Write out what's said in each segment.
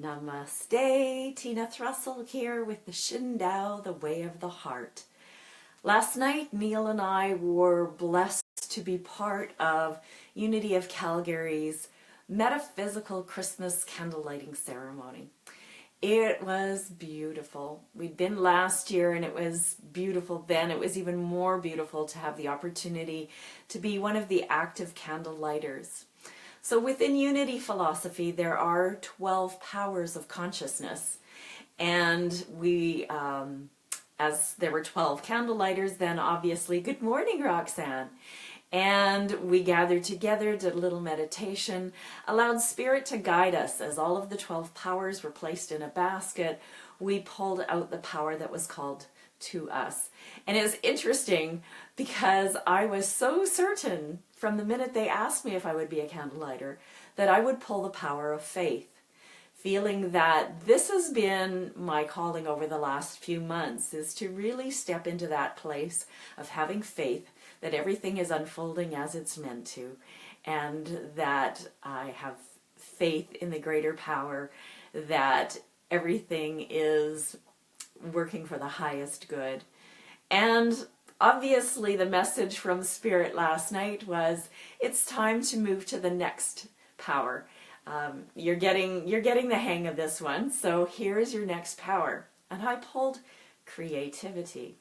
Namaste, Tina Thrussell here with the Shin Dao, the Way of the Heart. Last night, Neil and I were blessed to be part of Unity of Calgary's metaphysical Christmas candle lighting ceremony. It was beautiful. We'd been last year and it was beautiful then. It was even more beautiful to have the opportunity to be one of the active candle lighters. So within Unity philosophy, there are 12 powers of consciousness. And we, as there were 12 candle lighters, then obviously, good morning, Roxanne. And we gathered together, did a little meditation, allowed Spirit to guide us. As all of the 12 powers were placed in a basket, we pulled out the power that was called to us. And it was interesting because I was so certain from the minute they asked me if I would be a candlelighter that I would pull the power of faith, feeling that this has been my calling over the last few months, is to really step into that place of having faith that everything is unfolding as it's meant to, and that I have faith in the greater power, that everything is working for the highest good. And obviously the message from Spirit last night was, it's time to move to the next power. You're getting the hang of this one, so here's your next power. And I pulled creativity.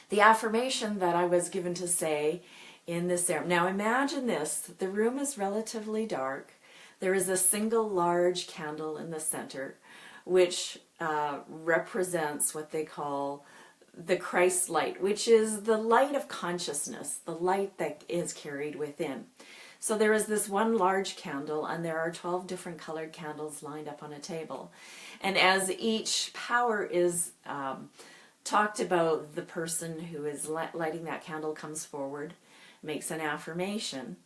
The affirmation that I was given to say in this ceremony. Now imagine this, the room is relatively dark. There is a single large candle in the center, which represents what they call the Christ light, which is the light of consciousness, the light that is carried within. So there is this one large candle, and there are 12 different colored candles lined up on a table. And as each power is talked about, the person who is lighting that candle comes forward, makes an affirmation.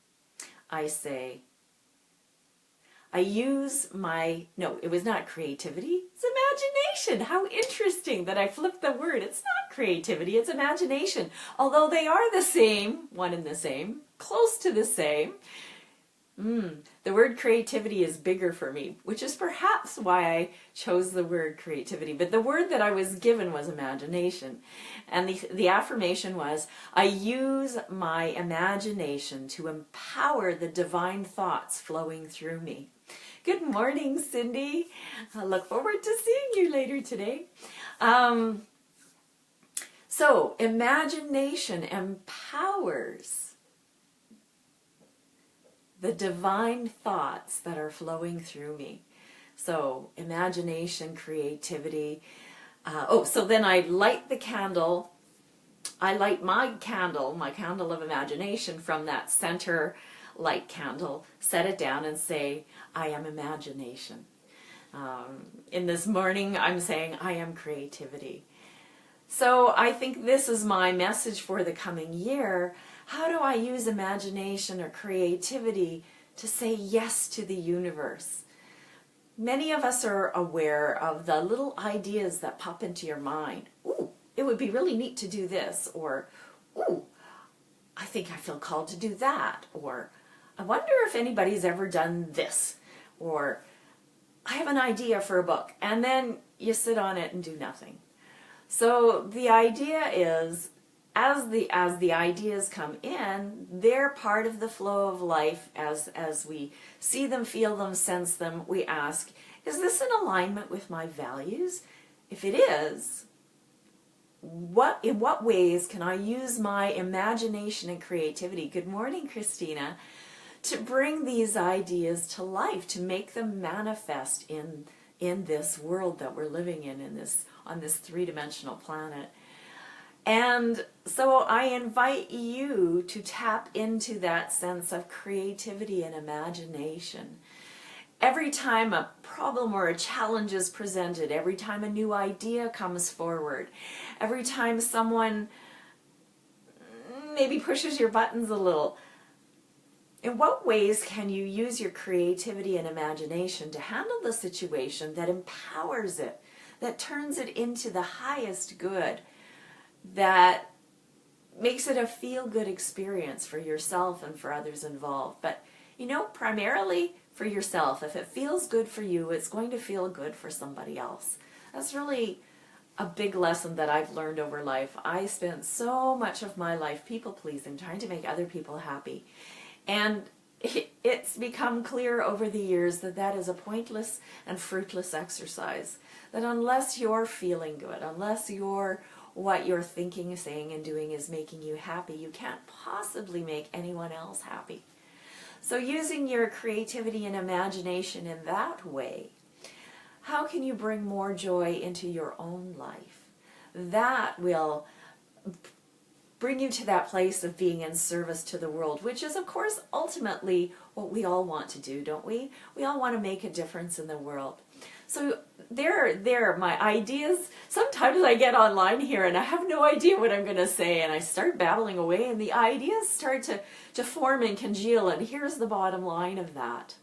I say, I use my, no, it was not creativity, it's imagination. How interesting that I flipped the word. It's not creativity, it's imagination. Although they are the same, one and the same, close to the same. The word creativity is bigger for me, which is perhaps why I chose the word creativity. But the word that I was given was imagination. And the affirmation was, I use my imagination to empower the divine thoughts flowing through me. Good morning, Cindy. I look forward to seeing you later today. So, imagination empowers the divine thoughts that are flowing through me. So imagination, creativity. So then I light the candle. I light my candle of imagination from that center light candle, set it down and say, I am imagination. In this morning, I'm saying, I am creativity. So I think this is my message for the coming year. How do I use imagination or creativity to say yes to the universe? Many of us are aware of the little ideas that pop into your mind. Ooh, it would be really neat to do this. Or, ooh, I think I feel called to do that. Or, I wonder if anybody's ever done this. Or, I have an idea for a book. And then you sit on it and do nothing. So the idea is, as the ideas come in, they're part of the flow of life. As we see them, feel them, sense them, we ask, is this in alignment with my values? If it is, in what ways can I use my imagination and creativity, good morning, Christina, to bring these ideas to life, to make them manifest in this world that we're living in on this three-dimensional planet? And so I invite you to tap into that sense of creativity and imagination. Every time a problem or a challenge is presented, every time a new idea comes forward, every time someone maybe pushes your buttons a little, in what ways can you use your creativity and imagination to handle the situation that empowers it, that turns it into the highest good, that makes it a feel-good experience for yourself and for others involved? But, you know, primarily for yourself. If it feels good for you, it's going to feel good for somebody else. That's really a big lesson that I've learned over life. I spent so much of my life people pleasing, trying to make other people happy. And it's become clear over the years that that is a pointless and fruitless exercise. That unless you're feeling good, unless what you're thinking, saying, and doing is making you happy, you can't possibly make anyone else happy. So using your creativity and imagination in that way, how can you bring more joy into your own life? That will bring you to that place of being in service to the world, which is, of course, ultimately what we all want to do, don't we? We all want to make a difference in the world. So there are my ideas. Sometimes I get online here and I have no idea what I'm going to say, and I start babbling away, and the ideas start to form and congeal, and here's the bottom line of that.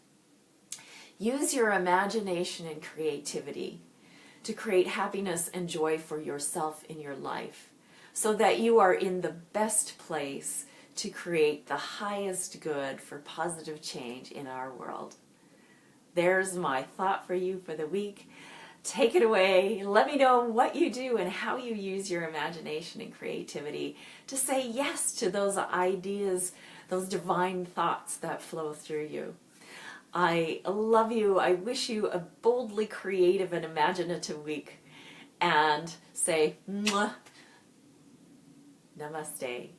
Use your imagination and creativity to create happiness and joy for yourself in your life, so that you are in the best place to create the highest good for positive change in our world. There's my thought for you for the week. Take it away. Let me know what you do and how you use your imagination and creativity to say yes to those ideas, those divine thoughts that flow through you. I love you. I wish you a boldly creative and imaginative week. And say, mwah, namaste.